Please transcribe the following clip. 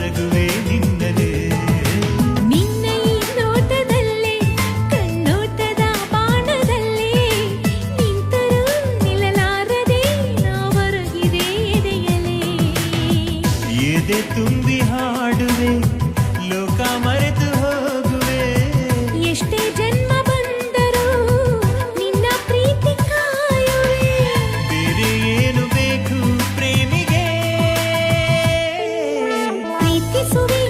ಮಲಗುವೆ ನಿನ್ನದೇ. ನಿನ್ನ ಈ ನೋಟದಲ್ಲೇ ಕಣ್ಣೋಟದ ಬಾಣದಲ್ಲೇ ನಿಂತರೂ ನಿಲ್ಲಲಾರದೆ ನಾ ಹೊರಗಿದೆ ಎದೆಯಲೇ. ಎದೆ ತುಂಬಿ ಹಾಡುವೆ ಲೋಕ ಮರೆತು ಹೋಗುವೆ. ಎಷ್ಟೇ ಜನ್ಮ ಬಂದರೂ ನಿನ್ನ ಪ್ರೀತಿ ಕಾಯುವೆ. ಬೇರೆ ಏನು ಬೇಕು ಪ್ರೇಮಿಗೆ. ಪ್ರೀತಿಸುವೆ